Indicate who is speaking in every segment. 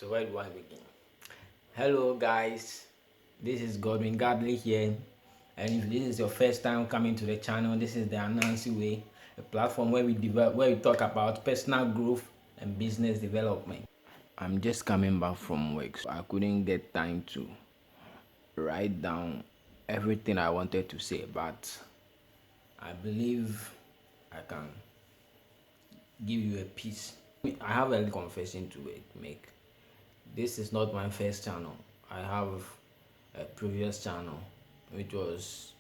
Speaker 1: So where do I begin? Hello guys, this is Godwin Gadley here, and if this is your first time coming to the channel, this is the Anansi Way, a platform where we talk about personal growth and business development. I'm just coming back from work, so I couldn't get time to write down everything I wanted to say, but I believe I can give you a piece. I have a confession to make. This is not my first channel. I have a previous channel which was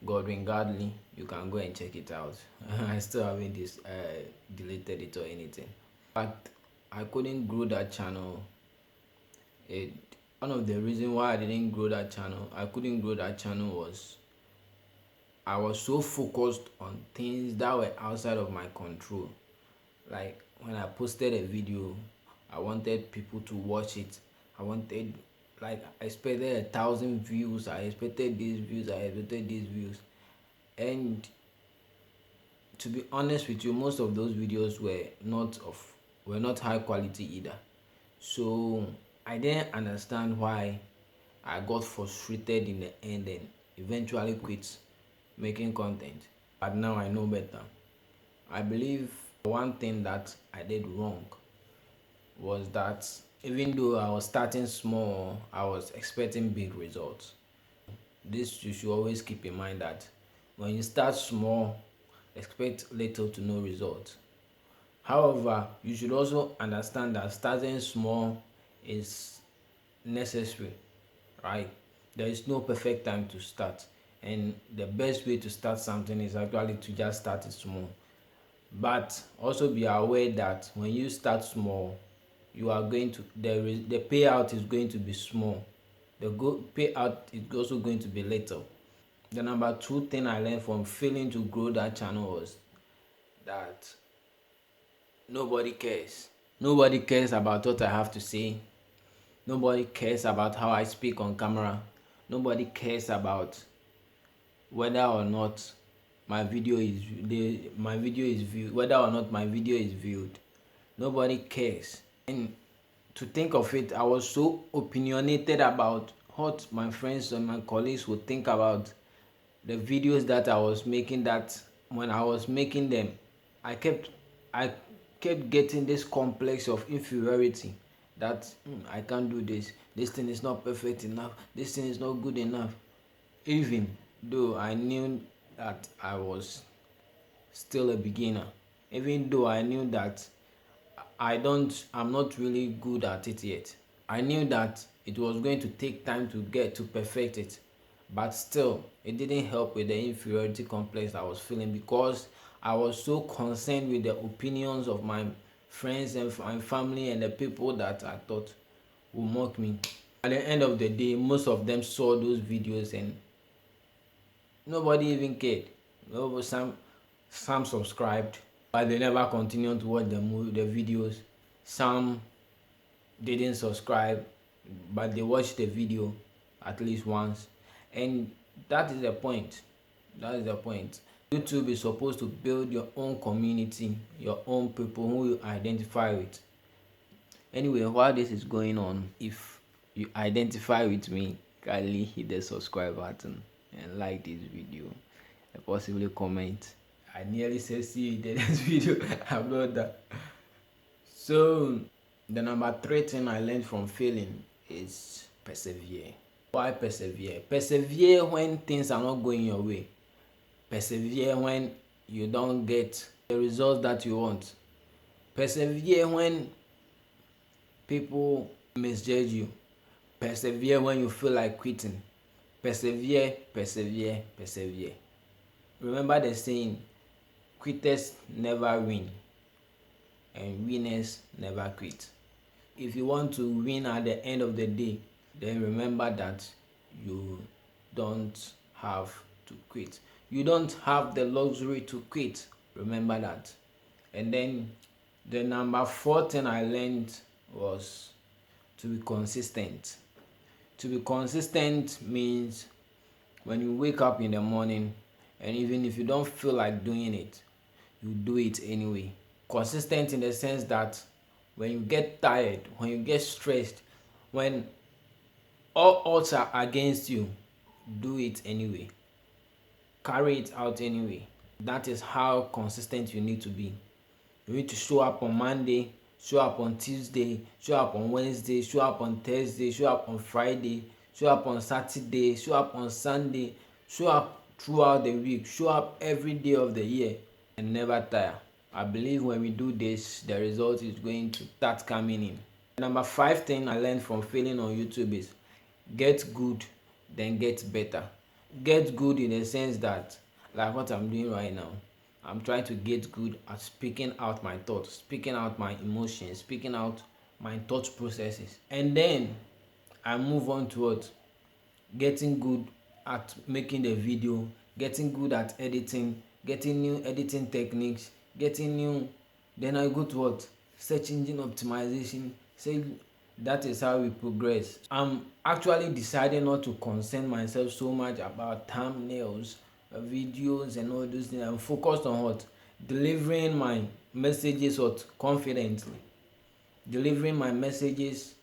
Speaker 1: Godwin Godly. You can go and check it out. I still haven't deleted it or anything, but I couldn't grow that channel. One of the reasons why I couldn't grow that channel was I was so focused on things that were outside of my control. Like when I posted a video, I wanted people to watch it. I expected 1,000 views. I expected these views. And to be honest with you, most of those videos were not high quality either. So I didn't understand why I got frustrated in the end and eventually quit making content. But now I know better. I believe one thing that I did wrong was that even though I was starting small, I was expecting big results. This you should always keep in mind, that when you start small, expect little to no results. However, you should also understand that starting small is necessary, right? There is no perfect time to start, and the best way to start something is actually to just start it small. But also be aware that when you start small, you are going to the payout is going to be small. The payout is also going to be little. The number two thing I learned from failing to grow that channel was that nobody cares. Nobody cares about what I have to say. Nobody cares about how I speak on camera. Nobody cares about whether or not my video is viewed, whether or not my video is viewed. Nobody cares. And to think of it, I was so opinionated about what my friends and my colleagues would think about the videos that I was making, that when I was making them, I kept getting this complex of inferiority, that I can't do this thing is not perfect enough, this thing is not good enough, even though I knew that I was still a beginner, even though I knew that I'm not really good at it yet. I knew that it was going to take time to get to perfect it, but still it didn't help with the inferiority complex I was feeling, because I was so concerned with the opinions of my friends and my family and the people that I thought would mock me. At the end of the day, most of them saw those videos and nobody even cared. Some subscribed, but they never continued to watch the videos. Some didn't subscribe, but they watched the video at least once. And that is the point. YouTube is supposed to build your own community, your own people who you identify with. Anyway, while this is going on, if you identify with me, kindly hit the subscribe button and like this video and possibly comment. I nearly said see you in the next video. About that. So the number three thing I learned from failing is persevere. Why persevere? Persevere when things are not going your way. Persevere when you don't get the results that you want. Persevere when people misjudge you. Persevere when you feel like quitting. Persevere, persevere, persevere. Remember the saying, quitters never win and winners never quit. If you want to win at the end of the day, then remember that you don't have to quit. You don't have the luxury to quit. Remember that. And then the number four thing I learned was to be consistent. To be consistent means when you wake up in the morning, and even if you don't feel like doing it, you do it anyway. Consistent in the sense that when you get tired, when you get stressed, when all odds are against you, do it anyway. Carry it out anyway. That is how consistent you need to be. You need to show up on Monday, show up on Tuesday, show up on Wednesday, show up on Thursday, show up on Friday, show up on Saturday, show up on Sunday, show up throughout the week, show up every day of the year, and never tire. I believe when we do this, the result is going to start coming in. Number 5 thing I learned from failing on YouTube is get good, then get better. Get good in the sense that, like what I'm doing right now, I'm trying to get good at speaking out my thoughts, speaking out my emotions, speaking out my thought processes. And then I move on to what? Getting good at making the video, getting good at editing, getting new editing techniques, getting new. Then I go to what? Search engine optimization. Say that is how we progress. I'm actually deciding not to concern myself so much about thumbnails, videos, and all those things. I'm focused on what? Delivering my messages what? Confidently. Delivering my messages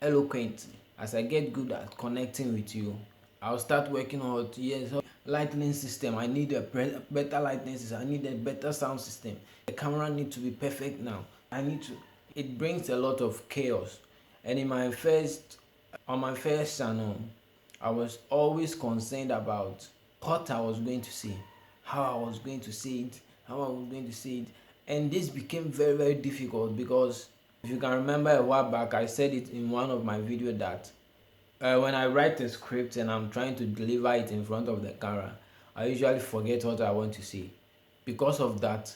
Speaker 1: eloquently. As I get good at connecting with you, I'll start working on what? Yes, lighting system. I need a better lighting system. I need a better sound system. The camera needs to be perfect now. I need to. It brings a lot of chaos. And on my first channel, I was always concerned about what I was going to say, how I was going to say it, how I was going to say it. And this became very, very difficult because if you can remember a while back, I said it in one of my videos that when I write a script and I'm trying to deliver it in front of the camera, I usually forget what I want to say. Because of that,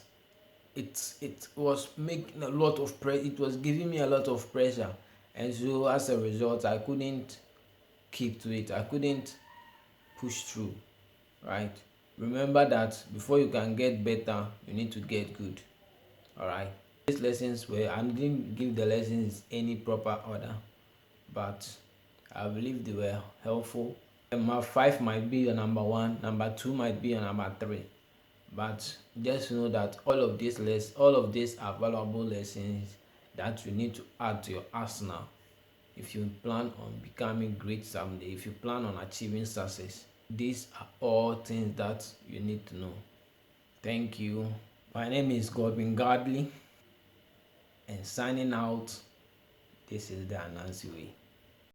Speaker 1: it was making a lot of it was giving me a lot of pressure, and so as a result I couldn't keep to it. I couldn't push through, right? Remember that before you can get better, you need to get good. All right, these lessons were, I didn't give the lessons any proper order, but I believe they were helpful. Number 5 might be your number 1, number 2 might be your number 3. But just know that all of these are valuable lessons that you need to add to your arsenal if you plan on becoming great someday, if you plan on achieving success. These are all things that you need to know. Thank you. My name is Godwin Godley, and signing out, this is the Anansi Way.